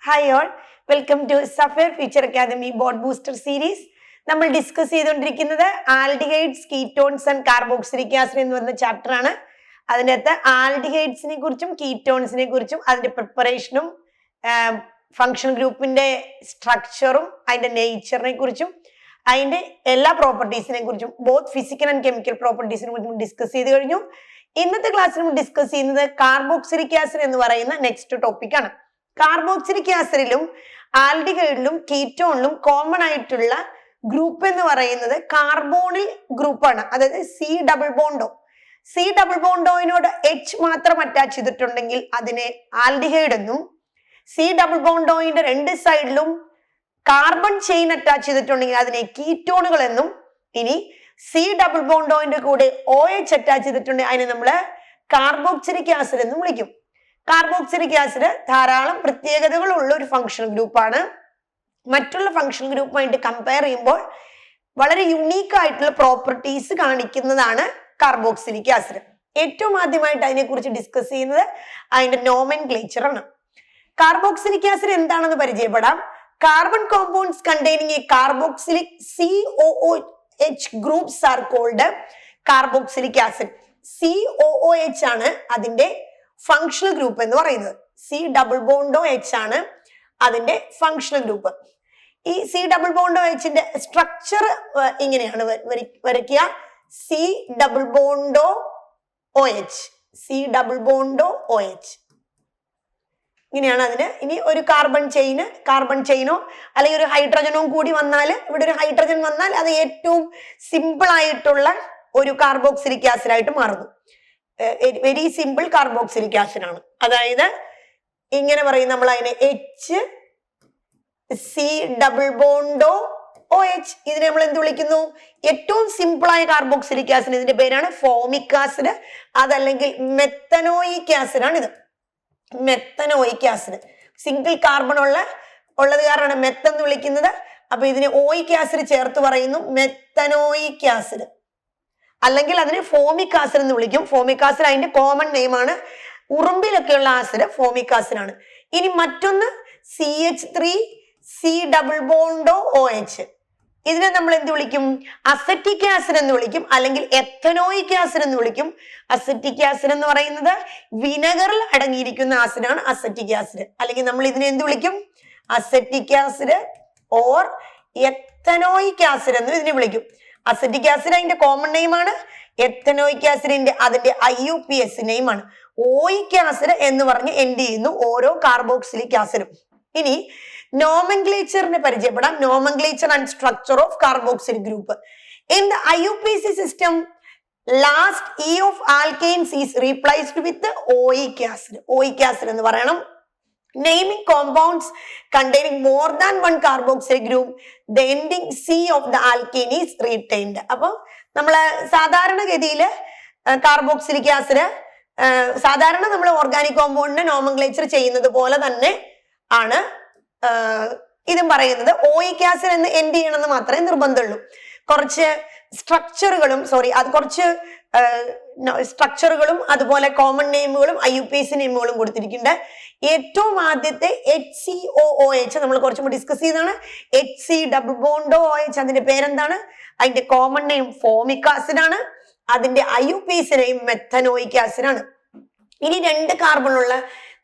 Hi all, welcome to Sapphire Future Academy Board Booster Series. നമ്മൾ discuss ചെയ്തുകൊണ്ടിരിക്കുന്നത് aldehydes, ketones and carboxylic acid എന്ന് പറയുന്ന chapter ആണ്. അതിനകത്ത് ആൽഡിഹൈഡ്സിനെ കുറിച്ചും കീറ്റോൺസിനെ കുറിച്ചും അതിന്റെ പ്രിപ്പറേഷനും ഫങ്ഷൻ ഗ്രൂപ്പിന്റെ സ്ട്രക്ചറും അതിന്റെ നേച്ചറിനെ കുറിച്ചും അതിന്റെ എല്ലാ പ്രോപ്പർട്ടീസിനെ കുറിച്ചും ബോത്ത് ഫിസിക്കൽ ആൻഡ് കെമിക്കൽ പ്രോപ്പർട്ടീസിനെ കുറിച്ചും ഡിസ്കസ് ചെയ്ത് കഴിഞ്ഞു. ഇന്നത്തെ ക്ലാസ്സിൽ നമ്മൾ ഡിസ്കസ് ചെയ്യുന്നത് കാർബോക്സിലിക് ആസിഡ് എന്ന് പറയുന്ന നെക്സ്റ്റ് ടോപ്പിക് ആണ്. കാർബോക്സിലിക് ആസിഡിലും ആൽഡിഹൈഡിലും കീറ്റോണിലും കോമൺ ആയിട്ടുള്ള ഗ്രൂപ്പ് എന്ന് പറയുന്നത് കാർബോണിൽ ഗ്രൂപ്പാണ്. അതായത് സി ഡബിൾ ബോണ്ടോയിനോട് എച്ച് മാത്രം അറ്റാച്ച് ചെയ്തിട്ടുണ്ടെങ്കിൽ അതിനെ ആൽഡിഹൈഡ് എന്നും, സി ഡബിൾ ബോണ്ടോയിന്റെ രണ്ട് സൈഡിലും കാർബൺ ചെയിൻ അറ്റാച്ച് ചെയ്തിട്ടുണ്ടെങ്കിൽ അതിനെ കീറ്റോണുകൾ എന്നും, ഇനി സി ഡബിൾ ബോണ്ടോയിന്റെ കൂടെ ഒ എച്ച് അറ്റാച്ച് ചെയ്തിട്ടുണ്ടെങ്കിൽ അതിനെ നമ്മള് കാർബോക്സിലിക് ആസിഡ് എന്നും വിളിക്കും. കാർബോക്സിലിക് ആസിഡ് ധാരാളം പ്രത്യേകതകളുള്ള ഒരു ഫങ്ഷണൽ ഗ്രൂപ്പാണ്. മറ്റുള്ള ഫങ്ഷണൽ ഗ്രൂപ്പുമായിട്ട് കമ്പയർ ചെയ്യുമ്പോൾ വളരെ യുണീക്ക് ആയിട്ടുള്ള പ്രോപ്പർട്ടീസ് കാണിക്കുന്നതാണ് കാർബോക്സിലിക് ആസിഡ്. ഏറ്റവും ആദ്യമായിട്ട് അതിനെക്കുറിച്ച് ഡിസ്കസ് ചെയ്യുന്നത് അതിന്റെ നോമെൻക്ലേച്ചർ ആണ്. കാർബോക്സിലിക് ആസിഡ് എന്താണെന്ന് പരിചയപ്പെടാം. Carbon compounds containing A carboxylic COOH groups are called carboxylic acid. COOH ആണ് അതിന്റെ ഫങ്ഷണൽ ഗ്രൂപ്പ് എന്ന് പറയുന്നത്. സി ഡബിൾ ബോണ്ടോ എച്ച് ആണ് അതിന്റെ ഫങ്ഷണൽ ഗ്രൂപ്പ്. ഈ സി ഡബിൾ ബോണ്ടോ എച്ചിന്റെ സ്ട്രക്ചർ ഇങ്ങനെയാണ് വരയ്ക്കുക. C double bond O OH, C double bond O OH ഇങ്ങനെയാണ് അതിന്. ഇനി ഒരു കാർബൺ ചെയിനോ അല്ലെങ്കിൽ ഒരു ഹൈഡ്രജനോ കൂടി വന്നാൽ, ഇവിടെ ഒരു ഹൈഡ്രജൻ വന്നാൽ അത് ഏറ്റവും സിമ്പിൾ ആയിട്ടുള്ള ഒരു കാർബോക്സിലിക് ആസിഡ് ആയിട്ട് മാറുന്നു. വെരി സിമ്പിൾ കാർബോക്സിലിക് ആസിഡ് ആണ്. അതായത് ഇങ്ങനെ പറയും നമ്മൾ അതിനെ H C double bond O OH. ഇതിനെ നമ്മൾ എന്ത് വിളിക്കുന്നു? ഏറ്റവും സിമ്പിൾ ആയ കാർബോക്സിലിക് ആസിഡ്, ഇതിന്റെ പേരാണ് ഫോമിക് ആസിഡ്, അതല്ലെങ്കിൽ മെത്തനോയിക് ആസിഡ് ആണ് ഇത്. മെത്തനോയിക് ആസിഡ് സിംഗിൾ കാർബൺ ഉള്ളത് കാരണമാണ് മെത്ത് എന്ന് വിളിക്കുന്നത്. അപ്പൊ ഇതിന് ഓയിക് ആസിഡ് ചേർത്ത് പറയുന്നു മെത്തനോയിക് ആസിഡ്, അല്ലെങ്കിൽ അതിന് ഫോമിക് ആസിഡ് എന്ന് വിളിക്കും. ഫോമിക് ആസിഡ് അതിന്റെ കോമൺ നെയിം ആണ്. ഉറുമ്പിലൊക്കെയുള്ള ആസിഡ് ഫോമിക് ആസിഡ് ആണ്. ഇനി മറ്റൊന്ന് CH3 C double bond O OH. ഇതിനെ നമ്മൾ എന്ത് വിളിക്കും? അസറ്റിക് ആസിഡ് എന്ന് വിളിക്കും, അല്ലെങ്കിൽ എത്തനോയിക് ആസിഡ് എന്ന് വിളിക്കും. അസറ്റിക് ആസിഡ് എന്ന് പറയുന്നത് വിനെഗറിൽ അടങ്ങിയിരിക്കുന്ന ആസിഡാണ് അസറ്റിക് ആസിഡ്. അല്ലെങ്കിൽ നമ്മൾ ഇതിനെ എന്ത് വിളിക്കും? Acetic acid or ethanoic acid എന്ന് ഇതിനെ വിളിക്കും. അസറ്റിക് ആസിഡ് അതിന്റെ കോമൺ നെയിം ആണ്. എത്തനോയിക് ആസിഡിന്റെ അതിന്റെ IUPAC നെയിം ആണ്. ഓയിക് ആസിഡ് എന്ന് പറഞ്ഞ് എൻഡ് ചെയ്യുന്നു ഓരോ കാർബോക്സിലിക് ആസിഡും. ഇനി നോമെൻക്ലേച്ചറിനെ പരിചയപ്പെടാം. Nomenclature and structure of carboxylic group. In the IUPAC system, last E of alkanes is replaced with oic acid. Oic acid എന്ന് പറയണം. Naming compounds containing more than one carboxylic group, the ending C of the alkane is retained. അപ്പൊ നമ്മള് സാധാരണഗതിയിൽ carboxylic acid സാധാരണ നമ്മൾ organic കോമ്പൗണ്ടിനെ nomenclature ചെയ്യുന്നത് പോലെ തന്നെ ആണ് ഇതും പറയുന്നത്. ഓയിക് ആസിഡ് എന്ന് എൻഡ് ചെയ്യണമെന്ന് മാത്രമേ നിർബന്ധമുള്ളൂ. കുറച്ച് സ്ട്രക്ചറുകളും അതുപോലെ കോമൺ നെയിമുകളും IUPAC നെയിമുകളും കൊടുത്തിരിക്കുന്നുണ്ട്. ഏറ്റവും ആദ്യത്തെ HCOOH നമ്മൾ കുറച്ചും കൂടി ഡിസ്കസ് ചെയ്താണ്. HC ഡബിൾ ബോണ്ടോ OH അതിന്റെ പേരെന്താണ്? അതിന്റെ കോമൺ നെയിം ഫോമിക് ആസിഡ് ആണ്. അതിന്റെ IUPAC നെയിം മെത്തനോയിക് ആസിഡ് ആണ്. ഇനി രണ്ട് കാർബണുള്ള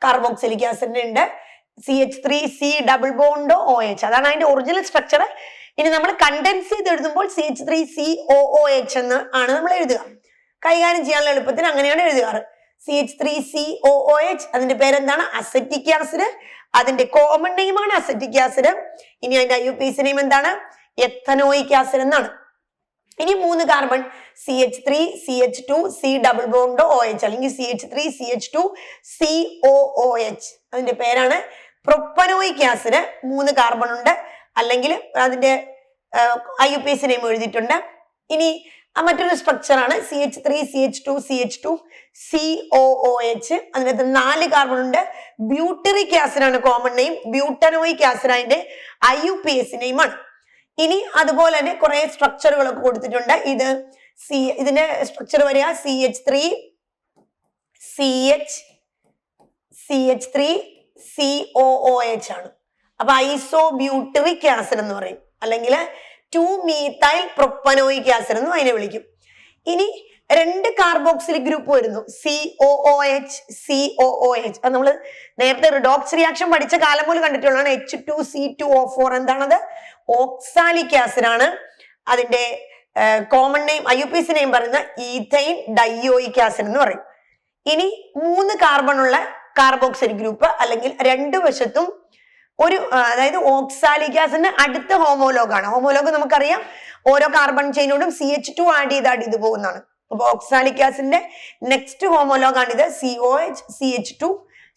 കാർബോക്സിലിക് ആസിഡ് ഉണ്ട്. CH3 C double bond O OH അതാണ് അതിന്റെ ഒറിജിനൽ സ്ട്രക്ചർ. ഇനി നമ്മൾ കണ്ടൻസ് ചെയ്ത് എഴുതുമ്പോൾ CH3 COOH എന്ന് ആണ് നമ്മൾ എഴുതുക. കൈകാര്യം ചെയ്യാനുള്ള എളുപ്പത്തിന് അങ്ങനെയാണ് എഴുതുകാറ്. CH3 COOH അതിന്റെ പേരെന്താണ്? Acetic acid. അതിന്റെ കോമൺ നെയിം ആണ് അസറ്റിക് ആസിഡ്. ഇനി അതിന്റെ IUPAC നെയിം എന്താണ്? എത്തനോയിക് ആസിഡ് എന്നാണ്. ഇനി മൂന്ന് carbon CH3 CH2 C double bond O OH അല്ലെങ്കിൽ CH3 CH2 COOH അതിന്റെ പേരാണ് പ്രൊപ്പനോയിക് ആസിഡ്. മൂന്ന് കാർബൺ ഉണ്ട്, അല്ലെങ്കിൽ അതിന്റെ IUPAC നെയിം എഴുതിയിട്ടുണ്ട്. ഇനി മറ്റൊരു സ്ട്രക്ചർ ആണ് CH3 CH2 CH2 COOH. അതിനകത്ത് 4 കാർബൺ ഉണ്ട്. ബ്യൂട്ടറിക് ആസിഡ് ആണ് കോമൺ നെയിം. ബ്യൂട്ടനോയിക് ആസിഡ് അതിന്റെ IUPAC നെയിം ആണ്. ഇനി അതുപോലെ തന്നെ കുറെ സ്ട്രക്ചറുകളൊക്കെ കൊടുത്തിട്ടുണ്ട്. ഇതിന്റെ സ്ട്രക്ചർ വരിക CH3 CH CH3 COOH ആണ്. അപ്പൊ ഐസോബ്യൂട്ടറിക് ആസിഡ് എന്ന് പറയും, അല്ലെങ്കിൽ 2-methyl പ്രൊപ്പനോയിക് ആസിഡ് എന്നും അതിനെ വിളിക്കും. ഇനി 2 കാർബോക്സിലിക് ഗ്രൂപ്പ് വരുന്നു, COOH COOH. അത് നമ്മൾ നേരത്തെ റിഡോക്സ് റിയാക്ഷൻ പഠിച്ച കാലം പോലും കണ്ടിട്ടുള്ളതാണ്. H2C2O4 എന്താണത്? ഓക്സാലിക് ആസിഡ് ആണ്. അതിന്റെ കോമൺ നെയിം IUPAC നെയിം പറയുന്ന ഈഥൈൻ ഡയോയിക് ആസിഡ് എന്ന് പറയും. ഇനി 3 കാർബൺ ഉള്ള കാർബോക്സിലിക് ഗ്രൂപ്പ്, അല്ലെങ്കിൽ 2 വശത്തും ഒരു, അതായത് ഓക്സാലിക് ആസിഡിന്റെ അടുത്ത ഹോമോലോഗ് ആണ്. ഹോമോലോഗ് നമുക്കറിയാം, ഓരോ കാർബൺ ചെയിനോടും CH2 ആഡ് ചെയ്ത് പോകുന്നതാണ്. അപ്പൊ ഓക്സാലിക് ആസിഡിന്റെ നെക്സ്റ്റ് ഹോമോലോഗ് ആണ് ഇത്, COH CH2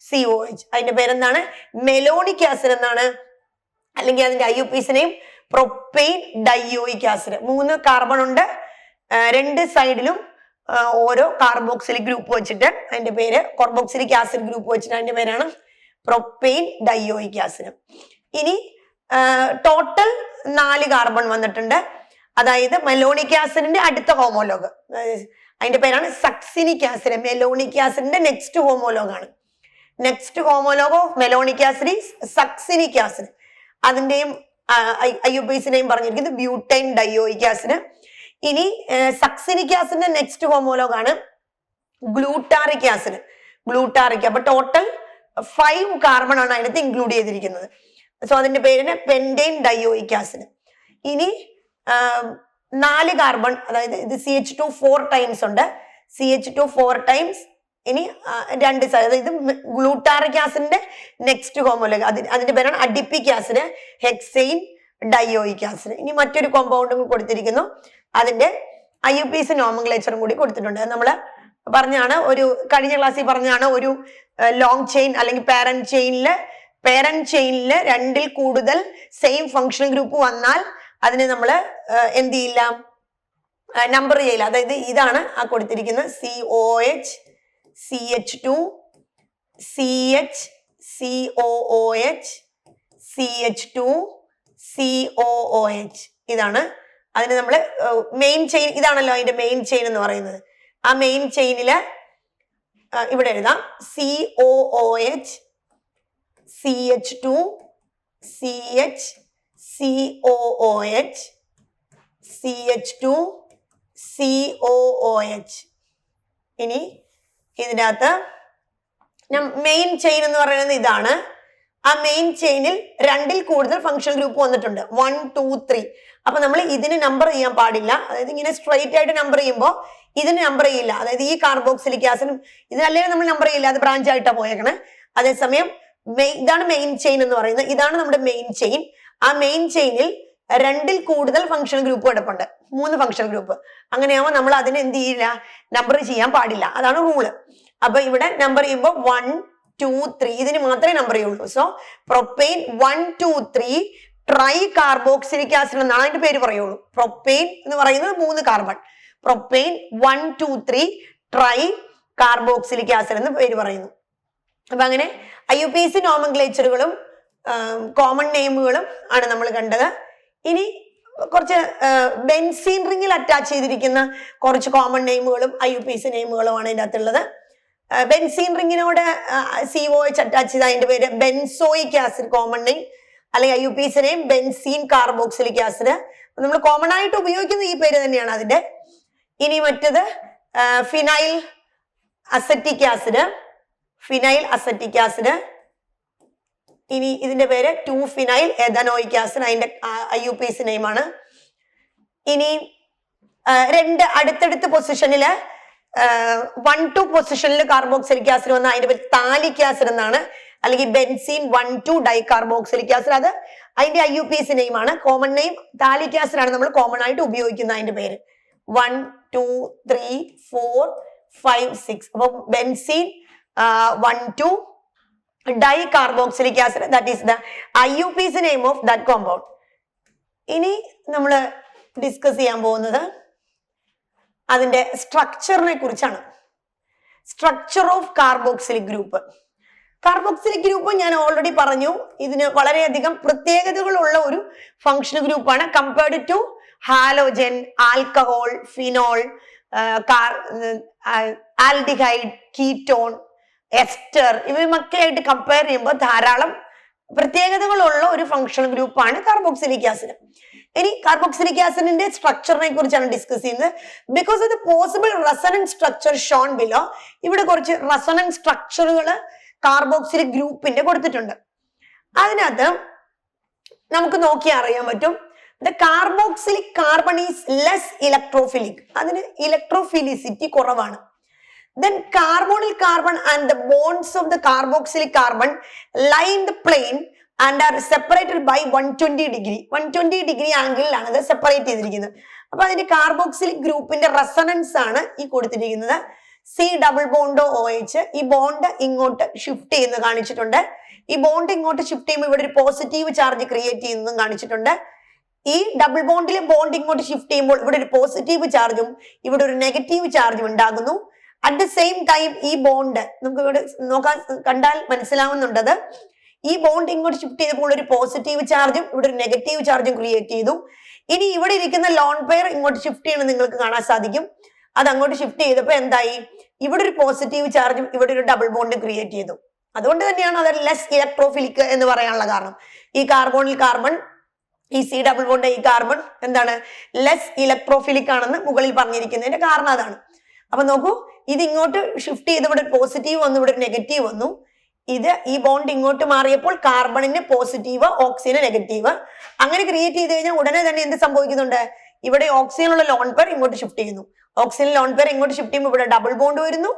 COH. അതിന്റെ പേരെന്താണ്? മെലോണിക് ആസിഡ് എന്നാണ്, അല്ലെങ്കിൽ അതിന്റെ IUPAC name propanedioic acid. 3 carbon ഉണ്ട്, 2 സൈഡിലും ഓരോ കാർബോക്സിലിക് ഗ്രൂപ്പ് വെച്ചിട്ട് അതിന്റെ പേര്, കാർബോക്സിലിക് ആസിഡ് ഗ്രൂപ്പ് വെച്ചിട്ട് അതിന്റെ പേരാണ് പ്രൊപ്പെയിൻ ഡയോയിക് ആസിഡ്. ഇനി ടോട്ടൽ 4 കാർബൺ വന്നിട്ടുണ്ട്. അതായത് മെലോണിക് ആസിഡിന്റെ അടുത്ത ഹോമോലോഗ്, അതിന്റെ പേരാണ് സക്സിനിക് ആസിഡ്. മെലോണിക് ആസിഡിന്റെ നെക്സ്റ്റ് ഹോമോലോഗ് ആണ്. Next homologue of malonic acid is succinic acid. അതിന്റെയും IUPAC നെയിം പറഞ്ഞിരിക്കുന്നത് ബ്യൂട്ടൈൻ ഡയോയിക് ആസിഡ്. ഇനി സക്സിനിക് ആസിഡിന്റെ നെക്സ്റ്റ് ഹോമോലോഗ് ആണ് ഗ്ലൂട്ടാറിക് ആസിഡ്. ഗ്ലൂട്ടാറിക്. അപ്പൊ ടോട്ടൽ 5 കാർബൺ ആണ് അതിനകത്ത് ഇൻക്ലൂഡ് ചെയ്തിരിക്കുന്നത്. സോ അതിന്റെ പേരിന് പെന്റൈൻ ഡയോയിക് ആസിഡ്. ഇനി 4 കാർബൺ, അതായത് ഇത് CH2 4 ടൈംസ് ഉണ്ട്, CH2 4 ടൈംസ്. ഇനി 2 സൈഡ്, അതായത് ഗ്ലൂട്ടാറിക് ആസിഡിന്റെ നെക്സ്റ്റ് ഹോമോലോഗ്, അതിന്റെ പേരാണ് അഡിപ്പിക് ആസിഡ്, ഹെക്സൈൻ ഡയോയിക് ആസിഡ്. ഇനി മറ്റൊരു കോമ്പൗണ്ടും കൊടുത്തിരിക്കുന്നു, അതിന്റെ IUPAC നോമൻക്ലേച്ചറും കൂടി കൊടുത്തിട്ടുണ്ട്. നമ്മള് പറഞ്ഞാണ്, ഒരു കഴിഞ്ഞ ക്ലാസ്സിൽ പറഞ്ഞാണ്, ഒരു ലോങ് ചെയിൻ അല്ലെങ്കിൽ പാരന്റ് ചെയിനില് 2ൽ കൂടുതൽ സെയിം ഫങ്ഷണൽ ഗ്രൂപ്പ് വന്നാൽ അതിനെ നമ്മൾ എന്ത് ചെയ്യില്ല, നമ്പർ ചെയ്യില്ല. അതായത് ഇതാണ് ആ കൊടുത്തിരിക്കുന്നത്, COH CH2 CH COOH CH2 COOH. ഇതാണ് അതിന് നമ്മൾ മെയിൻ ചെയിൻ. ഇതാണല്ലോ അതിന്റെ മെയിൻ ചെയിൻ എന്ന് പറയുന്നത്. ആ മെയിൻ ചെയിനില് ഇവിടെ എഴുതാം COOH CH2 CH COOH CH2 COOH. ഇനി ഇതിനകത്ത് മെയിൻ ചെയിൻ എന്ന് പറയുന്നത് ഇതാണ്. ആ മെയിൻ ചെയിനിൽ 2ൽ കൂടുതൽ ഫങ്ഷണൽ ഗ്രൂപ്പ് വന്നിട്ടുണ്ട്, 1 2 3. അപ്പൊ നമ്മൾ ഇതിന് നമ്പർ ചെയ്യാൻ പാടില്ല. അതായത് ഇങ്ങനെ സ്ട്രെയിറ്റ് ആയിട്ട് നമ്പർ ചെയ്യുമ്പോൾ ഇതിന് നമ്പർ ചെയ്യില്ല. അതായത് ഈ കാർബോക്സിലിക് ആസിഡും ഇതിനല്ലേ നമ്മൾ നമ്പർ ചെയ്യില്ല, അത് ബ്രാഞ്ച് ആയിട്ടാണ് പോയേക്കണേ. അതേസമയം ഇതാണ് മെയിൻ ചെയിൻ എന്ന് പറയുന്നത്. ഇതാണ് നമ്മുടെ മെയിൻ ചെയിൻ. ആ മെയിൻ ചെയിനിൽ 2ൽ കൂടുതൽ ഫങ്ഷണൽ ഗ്രൂപ്പ് കിടപ്പുണ്ട്, 3 ഫങ്ഷണൽ ഗ്രൂപ്പ്. അങ്ങനെയാവുമ്പോൾ നമ്മൾ അതിന് എന്ത് ചെയ്യില്ല, നമ്പർ ചെയ്യാൻ പാടില്ല. അതാണ് റൂള്. അപ്പൊ ഇവിടെ നമ്പർ ചെയ്യുമ്പോൾ 1 2 3 ഇതിന് മാത്രമേ നമ്പർ ചെയ്യുള്ളൂ. So propane 1 2 3 try carboxylic acid എന്നാണ് അതിന്റെ പേര് പറയുള്ളൂ. പ്രൊപ്പെയിൻ എന്ന് പറയുന്നത് 3 carbon. Propane 1 2 3 try carboxylic acid എന്ന് പേര് പറയുന്നു. അപ്പൊ അങ്ങനെ IUPAC നോമൻക്ലേച്ചറുകളും കോമൺ നെയിമുകളും ആണ് നമ്മൾ കണ്ടത്. ഇനി കുറച്ച് ബെൻസീൻ റിംഗിൽ അറ്റാച്ച് ചെയ്തിരിക്കുന്ന കുറച്ച് കോമൺ നെയിമുകളും IUPAC നെയിമുകളുമാണ് ഇതിൻ്റെ അകത്തുള്ളത്. ബെൻസീൻ റിംഗിനോട് COH അറ്റാച്ച് ചെയ്ത അതിന്റെ പേര് ബെൻസോയിക് ആസിഡ്, കോമൺ നെയിം, അല്ലെങ്കിൽ IUPAC name benzene carboxylic acid. നമ്മൾ കോമൺ ആയിട്ട് ഉപയോഗിക്കുന്ന ഈ പേര് തന്നെയാണ് അതിന്റെ. ഇനി മറ്റത് ഫിനൈൽ അസറ്റിക് ആസിഡ്. ഇനി ഇതിന്റെ പേര് 2-ഫിനൈൽ എഥനോയിക് ആസിഡ്, അതിന്റെ IUPAC നെയിമാണ്. ഇനി 2 അടുത്തടുത്ത പൊസിഷനില് 1 2 പൊസിഷനിൽ കാർബോക്സിലിക് ആസിഡ് വന്ന അതിന്റെ പേര് താലിക് ആസിഡ് എന്നാണ്, അല്ലെങ്കിൽ ബെൻസീൻ 1 2 ഡൈകാർബോക്സിലിക് ആസിഡ്. അത് അതിന്റെ IUPAC നെയിമാണ്. കോമൺ നെയിം താലിക് ആസിഡ് ആണ് നമ്മൾ കോമൺ ആയിട്ട് ഉപയോഗിക്കുന്ന അതിന്റെ പേര്. 1 2 3 4 5 6. അപ്പൊ benzene 1 2 dicarboxylic acid, that is the IUPAC name of that compound. ഇനി നമ്മൾ ഡിസ്കസ് ചെയ്യാൻ പോകുന്നത് അതിന്റെ സ്ട്രക്ചറിനെ കുറിച്ചാണ്. Structure of carboxylic group. Carboxylic group ഞാൻ ഓൾറെഡി പറഞ്ഞു, ഇതിന് വളരെയധികം പ്രത്യേകതകളുള്ള ഒരു ഫങ്ഷണൽ ഗ്രൂപ്പാണ് compared to halogen, alcohol, phenol, aldehyde, ketone ester ഇവയുമൊക്കെ ആയിട്ട് കമ്പയർ ചെയ്യുമ്പോൾ ധാരാളം പ്രത്യേകതകളുള്ള ഒരു ഫങ്ഷണൽ ഗ്രൂപ്പാണ് കാർബോക്സിലിക് ആസിഡ്. ഇനി കാർബോക്സിലിക് ആസിഡിന്റെ സ്ട്രക്ചറിനെ കുറിച്ചാണ് ഡിസ്കസ് ചെയ്യുന്നത്. Because of the possible resonance structure Sean below, ഇവിടെ കുറച്ച് റെസണൻസ് സ്ട്രക്ചറുകൾ കാർബോക്സിലിക് ഗ്രൂപ്പിന്റെ കൊടുത്തിട്ടുണ്ട്. അതിനകത്ത് നമുക്ക് നോക്കി അറിയാൻ പറ്റും the carboxylic carbon is less electrophilic, അതിന് ഇലക്ട്രോഫിലിസിറ്റി കുറവാണ്. Then carbonyl carbon and the bonds of the carboxylic carbon lie in the plane and are separated by 120 degree. 120 degree ആംഗിളിലാണ് ഇത് സെപ്പറേറ്റ് ചെയ്തിരിക്കുന്നത്. അപ്പൊ അതിന്റെ കാർബോക്സിലിക് ഗ്രൂപ്പിന്റെ റെസണൻസ് ആണ് ഈ കൊടുത്തിരിക്കുന്നത്. സി ഡബിൾ ബോണ്ടോ ഒ എച്ച്, ഈ ബോണ്ട് ഇങ്ങോട്ട് ഷിഫ്റ്റ് ചെയ്യുന്ന കാണിച്ചിട്ടുണ്ട്. ഈ ബോണ്ട് ഇങ്ങോട്ട് ഷിഫ്റ്റ് ചെയ്യുമ്പോൾ ഇവിടെ ഒരു പോസിറ്റീവ് ചാർജ് ക്രിയേറ്റ് ചെയ്യുന്നതും കാണിച്ചിട്ടുണ്ട്. ഈ ഡബിൾ ബോണ്ടിലെ ബോണ്ട് ഇങ്ങോട്ട് ഷിഫ്റ്റ് ചെയ്യുമ്പോൾ ഇവിടെ ഒരു പോസിറ്റീവ് ചാർജും ഇവിടെ ഒരു നെഗറ്റീവ് ചാർജും ഉണ്ടാകുന്നു. അറ്റ് ദ സെയിം ടൈം ഈ ബോണ്ട് നമുക്ക് ഇവിടെ നോക്കാൻ കണ്ടാൽ മനസ്സിലാവുന്നുണ്ടത്, ഈ ബോണ്ട് ഇങ്ങോട്ട് ഷിഫ്റ്റ് ചെയ്തപ്പോൾ ഒരു പോസിറ്റീവ് ചാർജും ഇവിടെ ഒരു നെഗറ്റീവ് ചാർജും ക്രിയേറ്റ് ചെയ്തു. ഇനി ഇവിടെ ഇരിക്കുന്ന ലോൺ പെയർ ഇങ്ങോട്ട് ഷിഫ്റ്റ് ചെയ്യണം നിങ്ങൾക്ക് കാണാൻ സാധിക്കും. അത് അങ്ങോട്ട് ഷിഫ്റ്റ് ചെയ്തപ്പോൾ എന്തായി, ഇവിടെ ഒരു പോസിറ്റീവ് ചാർജും ഇവിടെ ഒരു ഡബിൾ ബോണ്ട് ക്രിയേറ്റ് ചെയ്തു. അതുകൊണ്ട് തന്നെയാണ് അത് ലെസ് ഇലക്ട്രോഫിലിക് എന്ന് പറയാനുള്ള കാരണം. ഈ കാർബോണിൽ കാർബൺ, ഈ സി ഡബിൾ ബോണ്ട് ഈ കാർബൺ എന്താണ്, ലെസ് ഇലക്ട്രോഫിലിക് ആണെന്ന് മുകളിൽ പറഞ്ഞിരിക്കുന്നതിന്റെ കാരണം അതാണ്. അപ്പൊ നോക്കൂ, ഇത് ഇങ്ങോട്ട് ഷിഫ്റ്റ് ചെയ്ത് ഇവിടെ പോസിറ്റീവ് വന്നു, ഇവിടെ നെഗറ്റീവ് വന്നു. ഇത് ഈ ബോണ്ട് ഇങ്ങോട്ട് മാറിയപ്പോൾ കാർബണിന് പോസിറ്റീവ്, ഓക്സിജന് നെഗറ്റീവ്. അങ്ങനെ ക്രിയേറ്റ് ചെയ്ത് കഴിഞ്ഞാൽ ഉടനെ തന്നെ എന്ത് സംഭവിക്കുന്നുണ്ട്, ഇവിടെ ഓക്സിജനുള്ള ലോൺ പെയർ ഇങ്ങോട്ട് ഷിഫ്റ്റ് ചെയ്യുന്നു. ഓക്സിജൻ ലോൺ പെയർ ഇങ്ങോട്ട് ഷിഫ്റ്റ് ചെയ്യുമ്പോൾ ഇവിടെ ഡബിൾ ബോണ്ട് വരുന്നു.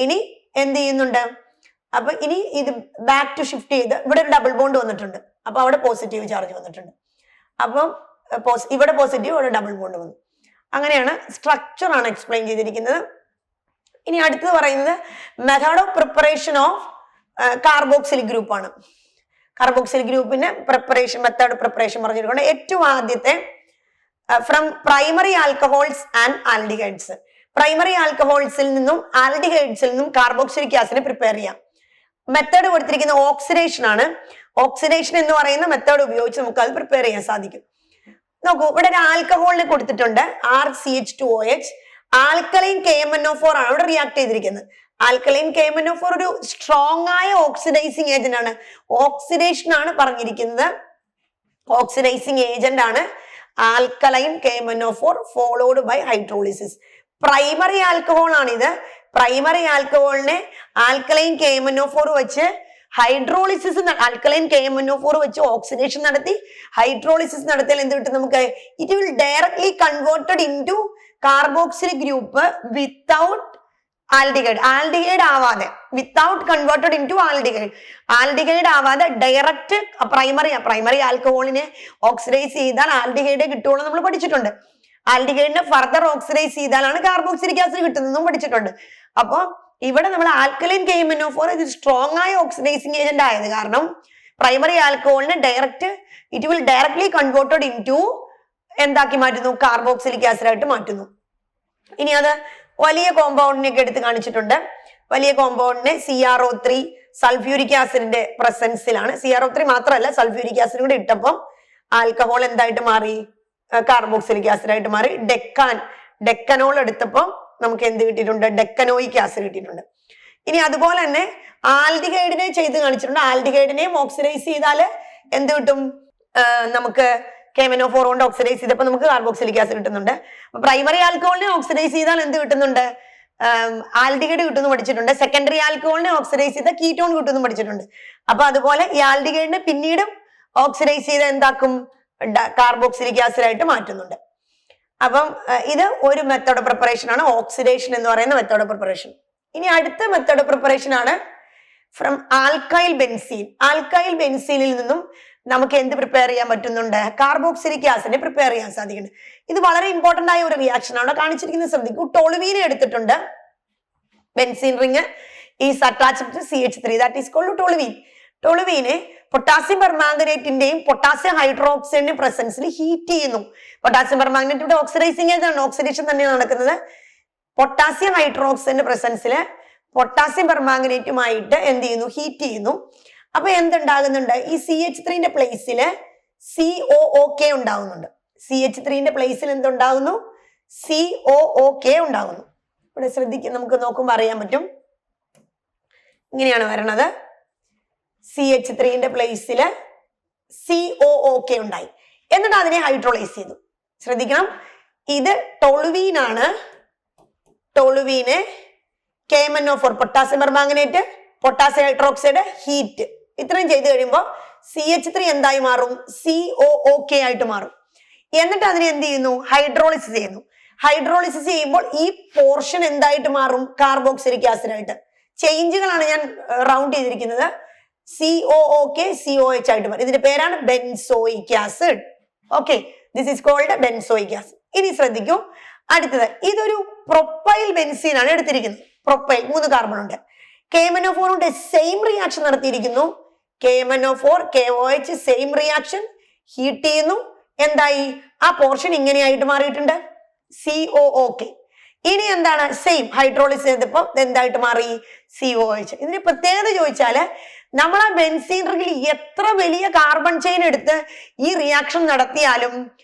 ഇനി എന്ത് ചെയ്യുന്നുണ്ട്, അപ്പൊ ഇനി ഇത് ബാക്ക് ടു ഷിഫ്റ്റ് ചെയ്ത് ഇവിടെ ഒരു ഡബിൾ ബോണ്ട് വന്നിട്ടുണ്ട്. അപ്പൊ അവിടെ പോസിറ്റീവ് ചാർജ് വന്നിട്ടുണ്ട്. അപ്പം ഇവിടെ പോസിറ്റീവ്, ഇവിടെ ഡബിൾ ബോണ്ട് വന്നു. അങ്ങനെയാണ് സ്ട്രക്ചർ ആണ് എക്സ്പ്ലെയിൻ ചെയ്തിരിക്കുന്നത്. ഇനി അടുത്തത് പറയുന്നത് method of preparation of carboxylic group ആണ്. കാർബോക്സിലിക് ഗ്രൂപ്പിന്റെ പ്രിപ്പറേഷൻ മെത്തേഡ് പ്രിപ്പറേഷൻ പറഞ്ഞിട്ടുണ്ട്. ഏറ്റവും ആദ്യത്തെ from primary alcohols and aldehydes. Primary ആൽക്കഹോൾസിൽ നിന്നും ആൽഡിഹൈഡ്സിൽ നിന്നും കാർബോക്സിലിക് ആസിഡ് പ്രിപ്പയർ ചെയ്യാം. മെത്തേഡ് കൊടുത്തിരിക്കുന്ന ഓക്സിഡേഷൻ ആണ്. ഓക്സിഡേഷൻ എന്ന് പറയുന്ന മെത്തേഡ് ഉപയോഗിച്ച് നമുക്ക് അത് പ്രിപ്പയർ ചെയ്യാൻ സാധിക്കും. നോക്കൂ, ഇവിടെ ഒരു ആൽക്കഹോളിനെ കൊടുത്തിട്ടുണ്ട്, RCH2OH. ആൽക്കലൈൻ KMnO4 ആണ് ഇവിടെ റിയാക്ട് ചെയ്തിരിക്കുന്നത്. ആൽക്കലൈൻ KMnO4 ഒരു സ്ട്രോങ് ആയ ഓക്സിഡൈസിങ് ഏജന്റ് ആണ്. ഓക്സിഡേഷൻ ആണ് പറഞ്ഞിരിക്കുന്നത്, ഓക്സിഡൈസിങ് ഏജന്റ് ആണ് alkaline KMnO4 followed by hydrolysis. Primary alcohol ആണിത്. പ്രൈമറി ആൽക്കഹോളിനെ ആൽക്കലൈൻ KMnO4 വെച്ച് ഹൈഡ്രോളിസിസ്, ആൽക്കലൈൻ KMnO4 വെച്ച് ഓക്സിഡേഷൻ നടത്തി ഹൈഡ്രോളിസിസ് നടത്തിയാൽ എന്ത് കിട്ടും നമുക്ക്, it will directly converted into carboxylic group without aldehyde. Aldehyde ആവാതെ, without converted into aldehyde, aldehyde ആവാതെ ഡയറക്റ്റ് പ്രൈമറി ആൽക്കഹോളിനെ ഓക്സിഡൈസ് ചെയ്താൽ ആൽഡിഹൈഡ് കിട്ടുള്ളൂ നമ്മൾ പഠിച്ചിട്ടുണ്ട്. ആൽഡിഹൈഡിനെ ഫർദർ ഓക്സിഡൈസ് ചെയ്താലാണ് കാർബോക്സിലിക് ആസിഡ് കിട്ടുന്നതെന്നും പഠിച്ചിട്ടുണ്ട്. അപ്പൊ ഇവിടെ നമ്മൾ ആൽക്കലൈൻ KMnO4 ഇത് സ്ട്രോങ് ആയ ഓക്സിഡൈസിങ് ഏജന്റ് ആയത് കാരണം പ്രൈമറി ആൽക്കഹോളിനെ it will directly converted into എന്താക്കി മാറ്റുന്നു, കാർബോക്സിലിക് ആസിഡ് ആയിട്ട് മാറ്റുന്നു. ഇനി അത് വലിയ കോമ്പൗണ്ടിനെയൊക്കെ എടുത്ത് കാണിച്ചിട്ടുണ്ട്. വലിയ കോമ്പൗണ്ടിനെ CrO3 സൾഫ്യൂരിക് ആസിഡിന്റെ പ്രസൻസിലാണ്. CrO3 മാത്രമല്ല, സൾഫ്യൂരിക് ആസിഡ് കൂടെ ഇട്ടപ്പം ആൽക്കഹോൾ എന്തായിട്ട് മാറി, കാർബോക്സിലിക് ആസിഡ് ആയിട്ട് മാറി. ഡെക്കനോൾ എടുത്തപ്പം നമുക്ക് എന്ത് കിട്ടിയിട്ടുണ്ട്, ഡെക്കനോയിക് ആസിഡ് കിട്ടിയിട്ടുണ്ട്. ഇനി അതുപോലെ തന്നെ ആൽഡിഹൈഡിനെ ചെയ്ത് കാണിച്ചിട്ടുണ്ട്. ആൽഡിഹൈഡിനെയും ഓക്സിഡൈസ് ചെയ്താൽ എന്ത് കിട്ടും, നമുക്ക് KMnO4 കൊണ്ട് ഓക്സിഡൈസ് ചെയ്തപ്പോൾ നമുക്ക് കാർബോക്സിലിക് ആസിഡ് കിട്ടുന്നുണ്ട്. പ്രൈമറി ആൽക്കഹോളിനെ ഓക്സിഡൈസ് ചെയ്താൽ എന്ത് കിട്ടുന്നുണ്ട്, ആൽഡിഹൈഡ് കിട്ടുമെന്ന് പഠിച്ചിട്ടുണ്ട്. സെക്കൻഡറി ആൽക്കഹോളിനെ ഓക്സിഡൈസ് ചെയ്താൽ കീറ്റോൺ കിട്ടുമെന്ന് പഠിച്ചിട്ടുണ്ട്. അപ്പൊ അതുപോലെ ഈ ആൽഡിഹൈഡിനെ പിന്നീടും ഓക്സിഡൈസ് ചെയ്ത് എന്താക്കും, കാർബോക്സിലിക് ആസിഡ് ആയിട്ട് മാറ്റുന്നുണ്ട്. അപ്പം ഇത് ഒരു മെത്തേഡ് പ്രിപ്പറേഷൻ ആണ്, ഓക്സിഡേഷൻ എന്ന് പറയുന്ന മെത്തേഡ് പ്രിപ്പറേഷൻ. ഇനി അടുത്ത മെത്തേഡ് പ്രിപ്പറേഷൻ ആണ് ഫ്രം ആൽക്കൈൽ ബെൻസീൻ. ആൽക്കൈൽ ബെൻസീനിൽ നിന്നും നമുക്ക് എന്ത് പ്രിപ്പയർ ചെയ്യാൻ പറ്റുന്നുണ്ട്, കാർബോക്സിലിക് ആസിഡ് പ്രിപ്പയർ ചെയ്യാൻ സാധിക്കുന്നുണ്ട്. ഇത് വളരെ ഇമ്പോർട്ടന്റ് ആയ ഒരു റിയാക്ഷൻ ആണ് കാണിച്ചിരിക്കുന്നത്. ശ്രദ്ധിക്കൂ, ടോളുവീനെ എടുത്തിട്ടുണ്ട്. Benzene ring is attached to CH3, that is called toluene. ടോളുവീനെ പൊട്ടാസ്യം പെർമാംഗനേറ്റിന്റെയും പൊട്ടാസ്യം ഹൈഡ്രോക്സൈഡിന്റെയും പ്രസൻസിൽ ഹീറ്റ് ചെയ്യുന്നു. പൊട്ടാസ്യം പെർമാംഗനേറ്റ് ഇവിടെ ഓക്സിഡൈസിങ് ഏജന്റ്, ഓക്സിഡേഷൻ തന്നെയാണ് നടക്കുന്നത്. പൊട്ടാസ്യം ഹൈഡ്രോക്സൈഡിന്റെ പ്രസൻസിൽ പൊട്ടാസ്യം പെർമാംഗനേറ്റുമായിട്ട് എന്ത് ചെയ്യുന്നു, ഹീറ്റ് ചെയ്യുന്നു. അപ്പൊ എന്തുണ്ടാകുന്നുണ്ട്, ഈ CH3ന്റെ പ്ലേസിൽ COOK ഉണ്ടാകുന്നുണ്ട്. CH3ന്റെ പ്ലേസിൽ എന്തുണ്ടാകുന്നു, COOK ഉണ്ടാകുന്നു. ഇവിടെ ശ്രദ്ധിക്കുക, നമുക്ക് നോക്കുമ്പോൾ അറിയാൻ പറ്റും. ഇങ്ങനെയാണ് വരണത്. CH3ന്റെ പ്ലേസിൽ COOK ഉണ്ടായി. എന്നിട്ട് അതിനെ ഹൈഡ്രോളൈസ് ചെയ്തു. ശ്രദ്ധിക്കണം, ഇത് ടോളുവീനാണ്. ടോളുവീന് KMnO4 potassium permanganate, potassium hydroxide, heat, ഇത്രയും ചെയ്ത് കഴിയുമ്പോൾ CH3 എന്തായി മാറും? COOK ആയിട്ട് മാറും. എന്നിട്ട് അതിനെ എന്ത് ചെയ്യുന്നു? ഹൈഡ്രോളിസിസ് ചെയ്യുന്നു. ഹൈഡ്രോളിസിസ് ചെയ്യുമ്പോൾ ഈ പോർഷൻ എന്തായിട്ട് മാറും? കാർബോക്സിലിക് ആസിഡ് ആയിട്ട്. ചേഞ്ചുകളാണ് ഞാൻ റൗണ്ട് ചെയ്തിരിക്കുന്നത്. COOK COH ആയിട്ട് മാറും. ഇതിന്റെ പേരാണ് benzoic acid. Okay, this is called benzoic acid. ഇനി ശ്രദ്ധിക്കൂ, അടുത്തത് ഇതൊരു പ്രൊപ്പൈൽ ബെൻസീൻ ആണ് എടുത്തിരിക്കുന്നത്. പ്രൊപ്പൈൽ 3 കാർബൺ ഉണ്ട്. KMnO4 കൊണ്ട് സെയിം റിയാക്ഷൻ നടത്തിയിരിക്കുന്നു. KMnO4 KOH same reaction, heat ചെയ്യുന്നു. എന്തായി? ആ പോർഷൻ ഇങ്ങനെയായിട്ട് മാറിയിട്ടുണ്ട്, COOK. ഇനി എന്താണ്? സെയിം ഹൈഡ്രോളിസ് ചെയ്തപ്പോൾ എന്തായിട്ട് മാറി? COH. ഇതിന് പ്രത്യേകത ചോദിച്ചാല് നമ്മൾ ആ ബെൻസീൻ റിങ്ങിൽ എത്ര വലിയ കാർബൺ ചെയിൻ എടുത്ത് ഈ റിയാക്ഷൻ നടത്തിയാലും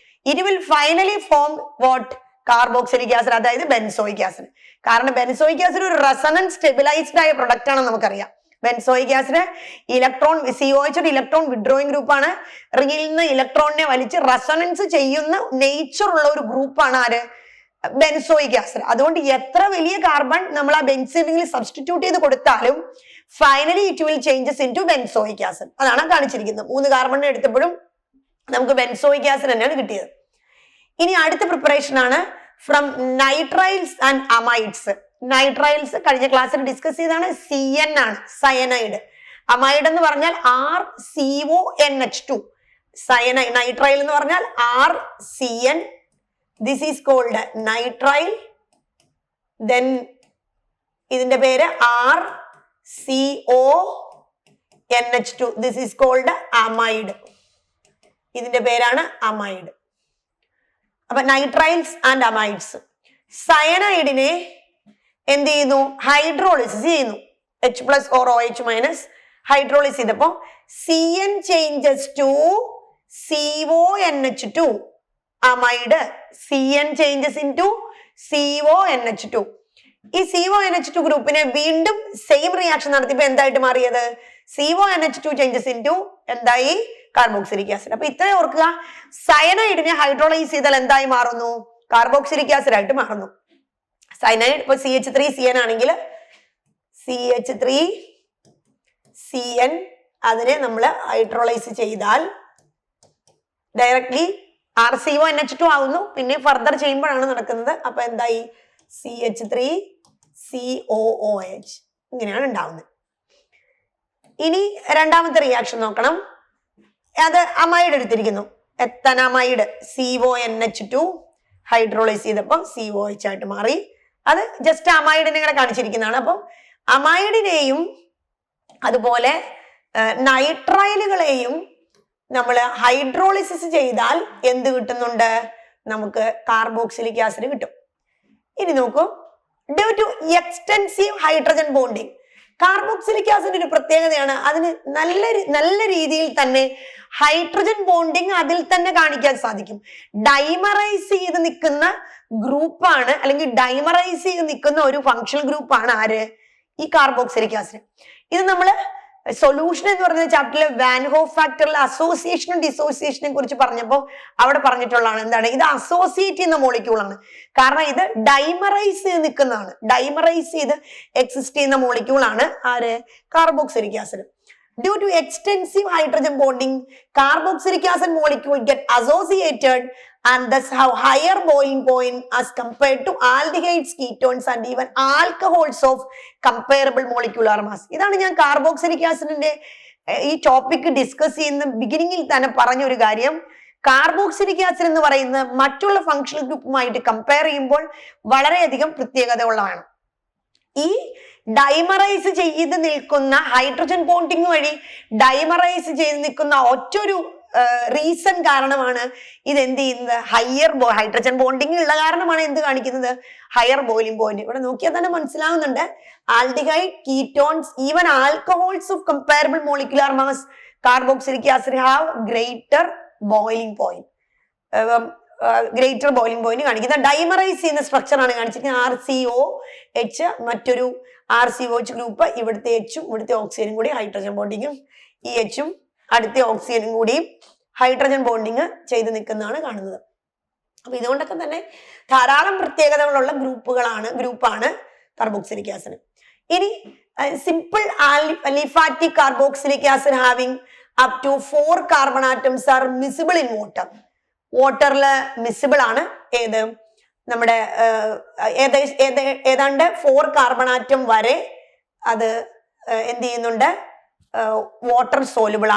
it will finally form what? Carboxylic acid, അതായത് ബെൻസോയിക് ആസിഡ്. കാരണം ബെൻസോയിക് ആസിഡ് ഒരു റെസണൻസ് സ്റ്റെബിലൈസ്ഡ് ആയ പ്രൊഡക്റ്റ് ആണെന്ന് നമുക്കറിയാം. ബെൻസോയിക് ആസിഡ് ഇലക്ട്രോൺ, COH ഒരു ഇലക്ട്രോൺ വിഡ്രോയിങ് ഗ്രൂപ്പാണ്. റിങ്ങിൽ നിന്ന് ഇലക്ട്രോണിനെ വലിച്ച് റെസണൻസ് ചെയ്യുന്ന നേച്ചർ ഉള്ള ഒരു ഗ്രൂപ്പാണ് ആര്? Benzoic acid. അതുകൊണ്ട് എത്ര വലിയ കാർബൺ നമ്മൾ ആ ബെൻസീൻ റിങ്ങിൽ സബ്സ്റ്റിറ്റ്യൂട്ട് ചെയ്ത് കൊടുത്താലും finally it will changes into benzoic acid. അതാണ് കാണിച്ചിരിക്കുന്നത്. 3 കാർബൺ എടുത്തപ്പോഴും നമുക്ക് ബെൻസോയിക് ആസിഡ് തന്നെയാണ് കിട്ടിയത്. ഇനി അടുത്ത പ്രിപ്പറേഷൻ ആണ് from nitriles and amides. Nitriles കഴിഞ്ഞ ക്ലാസ്സിൽ ഡിസ്കസ് ചെയ്താണ്. CN ആണ്, സയനൈഡ്. അമൈഡ് എന്ന് പറഞ്ഞാൽ RCONH2. സയനൈഡ്. നൈട്രൈൽ എന്ന് പറഞ്ഞാൽ RCN. This is called nitrile. Then ഇതിന്റെ പേര് RCONH2. This is called amide. ഇതിന്റെ പേരാണ് അമൈഡ്. അപ്പൊ നൈട്രൈൽസ് ആൻഡ് അമൈഡ്സ്. സയനൈഡിനെ എന്ത് ചെയ്യുന്നു? ഹൈഡ്രോളിസിസ് ചെയ്യുന്നു. H+ or OH- ഹൈഡ്രോളിസ് ചെയ്തപ്പോ CN changes to CONH2. Amide CN changes into CONH2. ഈ CONH2 ഗ്രൂപ്പിനെ വീണ്ടും സെയിം റിയാക്ഷൻ നടത്തിയപ്പോ എന്തായിട്ട് മാറിയത്? CONH2 ചേഞ്ചസ് ഇൻ ടു എന്തായി? Carboxylic acid. അപ്പൊ ഇത്രയും ഓർക്കുക, സയനൈഡിനെ ഹൈഡ്രോളൈസ് ചെയ്താൽ എന്തായി മാറുന്നു? കാർബോക്സിലിക് ആസിഡ് ആയിട്ട് മാറുന്നു. സയനൈഡ് ഇപ്പൊ CH3 CN ആണെങ്കിൽ CH3 CN അതിനെ നമ്മൾ ഹൈഡ്രോളൈസ് ചെയ്താൽ ഡയറക്ട്ലി RCONH2 ആവുന്നു. പിന്നെ ഫർദർ ചെയ്യുമ്പോഴാണ് നടക്കുന്നത്. അപ്പൊ എന്തായി? CH3 COOH ഇങ്ങനെയാണ് ഉണ്ടാവുന്നത്. ഇനി രണ്ടാമത്തെ റിയാക്ഷൻ നോക്കണം. അത് അമൈഡ് എടുത്തിരിക്കുന്നു. എത്തനമൈഡ് CONH2 ഹൈഡ്രോളൈസ് ചെയ്തപ്പോൾ COH ആയിട്ട് മാറി. അത് ജസ്റ്റ് അമൈഡിനെ കൂടെ കാണിച്ചിരിക്കുന്നതാണ്. അപ്പം അമൈഡിനെയും അതുപോലെ നൈട്രൈലുകളെയും നമ്മൾ ഹൈഡ്രോളിസിസ് ചെയ്താൽ എന്ത് കിട്ടുന്നുണ്ട്? നമുക്ക് കാർബോക്സിലിക് ആസിഡ് കിട്ടും. ഇനി നോക്കൂ, due to extensive hydrogen bonding. Carboxylic acid ഒരു പ്രത്യേകതയാണ്, അതിന് നല്ല രീതിയിൽ തന്നെ ഹൈഡ്രജൻ ബോണ്ടിങ് അതിൽ തന്നെ കാണിക്കാൻ സാധിക്കും. ഡൈമറൈസ് ചെയ്ത് നിൽക്കുന്ന ഗ്രൂപ്പാണ്, അല്ലെങ്കിൽ ഡൈമറൈസ് ചെയ്ത് നിൽക്കുന്ന ഒരു ഫങ്ഷണൽ ഗ്രൂപ്പാണ് ആര്? ഈ കാർബോക്സിലിക് ആസിഡ്. ഇത് നമ്മൾ സൊല്യൂഷൻ എന്ന് പറയുന്ന ചാപ്റ്ററിൽ വാൻ ഹോഫ് ഫാക്ടറിൽ അസോസിയേഷനും ഡിസോസിയേഷനെ കുറിച്ച് പറഞ്ഞപ്പോൾ അവിടെ പറഞ്ഞിട്ടുള്ളതാണ്. എന്താണ്? ഇത് അസോസിയേറ്റ് ചെയ്യുന്ന മോളിക്യൂളാണ്. കാരണം ഇത് ഡൈമറൈസ് ചെയ്ത് നിൽക്കുന്നതാണ്. ഡൈമറൈസ് ചെയ്ത് എക്സിസ്റ്റ് ചെയ്യുന്ന മോളിക്യൂളാണ് ആര്? Carboxylic acid. Due to extensive hydrogen bonding, carboxylic acid molecule get associated and thus have higher boiling point as compared to aldehydes, ketones and even alcohols of comparable molecular mass. ഇതാണ് ഞാൻ carboxylic ആസിഡിന്റെ ഈ topic discuss ചെയ്യുന്ന ബിഗിനിങ്ങിൽ തന്നെ പറഞ്ഞ ഒരു കാര്യം. Carboxylic acid എന്ന് പറയുന്നത് മറ്റുള്ള ഫങ്ഷണൽ ഗ്രൂപ്പുമായിട്ട് കമ്പയർ ചെയ്യുമ്പോൾ വളരെയധികം പ്രത്യേകത ഉള്ളതാണ്. ഈ ഡൈമറൈസ് ചെയ്ത് നിൽക്കുന്ന ഹൈഡ്രജൻ ബോണ്ടിങ് വഴി ഡൈമറൈസ് ചെയ്ത് നിൽക്കുന്ന ഒറ്റൊരു റീസൺ കാരണമാണ് ഇത് എന്ത് ചെയ്യുന്നത്? ഹൈഡ്രജൻ ബോണ്ടിങ് ഉള്ള കാരണമാണ് എന്ത് കാണിക്കുന്നത്? Higher boiling point. ഇവിടെ നോക്കിയാൽ തന്നെ മനസ്സിലാവുന്നുണ്ട്. Aldehyde, ketones, even alcohols of comparable molecular mass carboxylic acid have greater boiling point. കാണിക്കുന്ന ഡൈമറൈസ് ചെയ്യുന്ന സ്ട്രക്ചർ ആണ് കാണിച്ചിരിക്കുന്നത്. RCOH മറ്റൊരു RCOH ഗ്രൂപ്പ്, ഇവിടുത്തെ എച്ചും ഇവിടുത്തെ ഓക്സിജനും കൂടി ഹൈഡ്രജൻ ബോണ്ടിങ്ങും, ഈ എച്ചും അടുത്ത ഓക്സിജനും കൂടിയും ഹൈഡ്രജൻ ബോണ്ടിങ് ചെയ്ത് നിൽക്കുന്നതാണ് കാണുന്നത്. അപ്പൊ ഇതുകൊണ്ടൊക്കെ തന്നെ ധാരാളം പ്രത്യേകതകളുള്ള ഗ്രൂപ്പാണ് കാർബോക്സിലിക് ആസിഡ്. ഇനി simple aliphatic carboxylic acid having up to 4 carbon atoms are miscible in water. വാട്ടറിൽ മിസിബിൾ ആണ്. ഏത് നമ്മുടെ ഏതാണ്ട് 4 കാർബൺ ആറ്റം വരെ അത് എന്ത് ചെയ്യുന്നുണ്ട്, വാട്ടർ സോലുബിൾ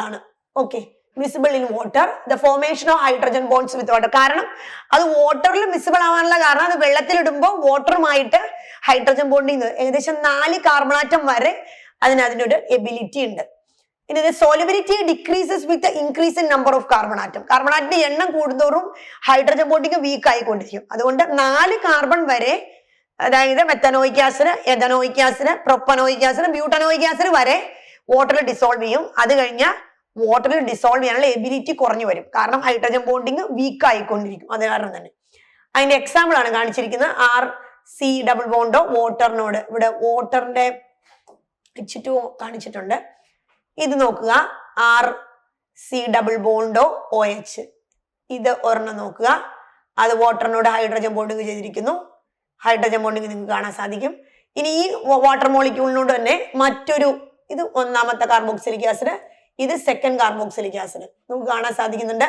ആണ്. Okay, miscible in water. The formation of hydrogen bonds with water. കാരണം അത് വാട്ടറിൽ മിസിബിൾ ആവാനുള്ള കാരണം അത് വെള്ളത്തിലിടുമ്പോൾ വാട്ടറുമായിട്ട് ഹൈഡ്രജൻ ബോണ്ടിങ് ഏകദേശം 4 കാർബൺ ആറ്റം വരെ അതിൻ്റെ ഒരു എബിലിറ്റി ഉണ്ട്. ഇനി solubility decreases with increase in number of carbon atom. Carbon ആറ്റത്തിന്റെ എണ്ണം കൂടുന്തോറും ഹൈഡ്രജൻ ബോണ്ടിങ് വീക്ക് ആയിക്കൊണ്ടിരിക്കും. അതുകൊണ്ട് 4 കാർബൺ വരെ, അതായത് methanoic acid, ethanoic acid, propanoic acid, butanoic acid വരെ വാട്ടറിൽ ഡിസോൾവ് ചെയ്യും. അത് കഴിഞ്ഞാൽ വാട്ടറിൽ ഡിസോൾവ് ചെയ്യാനുള്ള എബിലിറ്റി കുറഞ്ഞു വരും. കാരണം ഹൈഡ്രജൻ ബോണ്ടിങ് വീക്ക് ആയിക്കൊണ്ടിരിക്കും. അത് കാരണം തന്നെ അതിന്റെ എക്സാമ്പിൾ ആണ് കാണിച്ചിരിക്കുന്നത്. RC ഡബിൾ ബോണ്ടോ വാട്ടറിനോട്, ഇവിടെ വാട്ടറിന്റെ H2O കാണിച്ചിട്ടുണ്ട്. ഇത് നോക്കുക, RC ഡബിൾ ബോണ്ടോ OH. ഇത് ഒരെണ്ണം നോക്കുക, അത് വാട്ടറിനോട് ഹൈഡ്രജൻ ബോണ്ടിങ് ചെയ്തിരിക്കുന്നു. ഹൈഡ്രജൻ ബോണ്ടിങ് നിങ്ങൾക്ക് കാണാൻ സാധിക്കും. ഇനി ഈ വാട്ടർ മോളിക്യൂളിനോട് തന്നെ മറ്റൊരു, ഇത് 1ാമത്തെ കാർബോക്സിലിക് ആസിഡ്, ഇത് 2nd കാർബോക്സിലിക് ആസിഡ് നമുക്ക് കാണാൻ സാധിക്കുന്നുണ്ട്.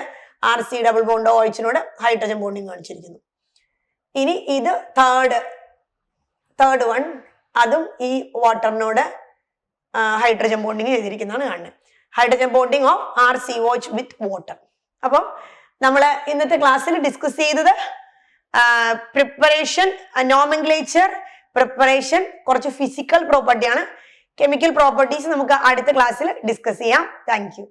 RC ഡബിൾ ബോണ്ടോ OH-നോട് ഹൈഡ്രജൻ ബോണ്ടിങ് കാണിച്ചിരിക്കുന്നു. ഇനി ഇത് തേർഡ് വൺ, അതും ഈ വാട്ടറിനോട് ഹൈഡ്രജൻ ബോണ്ടിങ് ചെയ്തിരിക്കുന്നതാണ് കാണുന്നത്. Hydrogen bonding of RCOH with water. അപ്പം നമ്മൾ ഇന്നത്തെ ക്ലാസ്സിൽ ഡിസ്കസ് ചെയ്തത് പ്രിപ്പറേഷൻ, നോമെൻക്ലേച്ചർ, പ്രിപ്പറേഷൻ, കുറച്ച് ഫിസിക്കൽ പ്രോപ്പർട്ടിയാണ്. കെമിക്കൽ പ്രോപ്പർട്ടീസ് നമുക്ക് അടുത്ത ക്ലാസ്സിൽ ഡിസ്കസ് ചെയ്യാം. Thank you.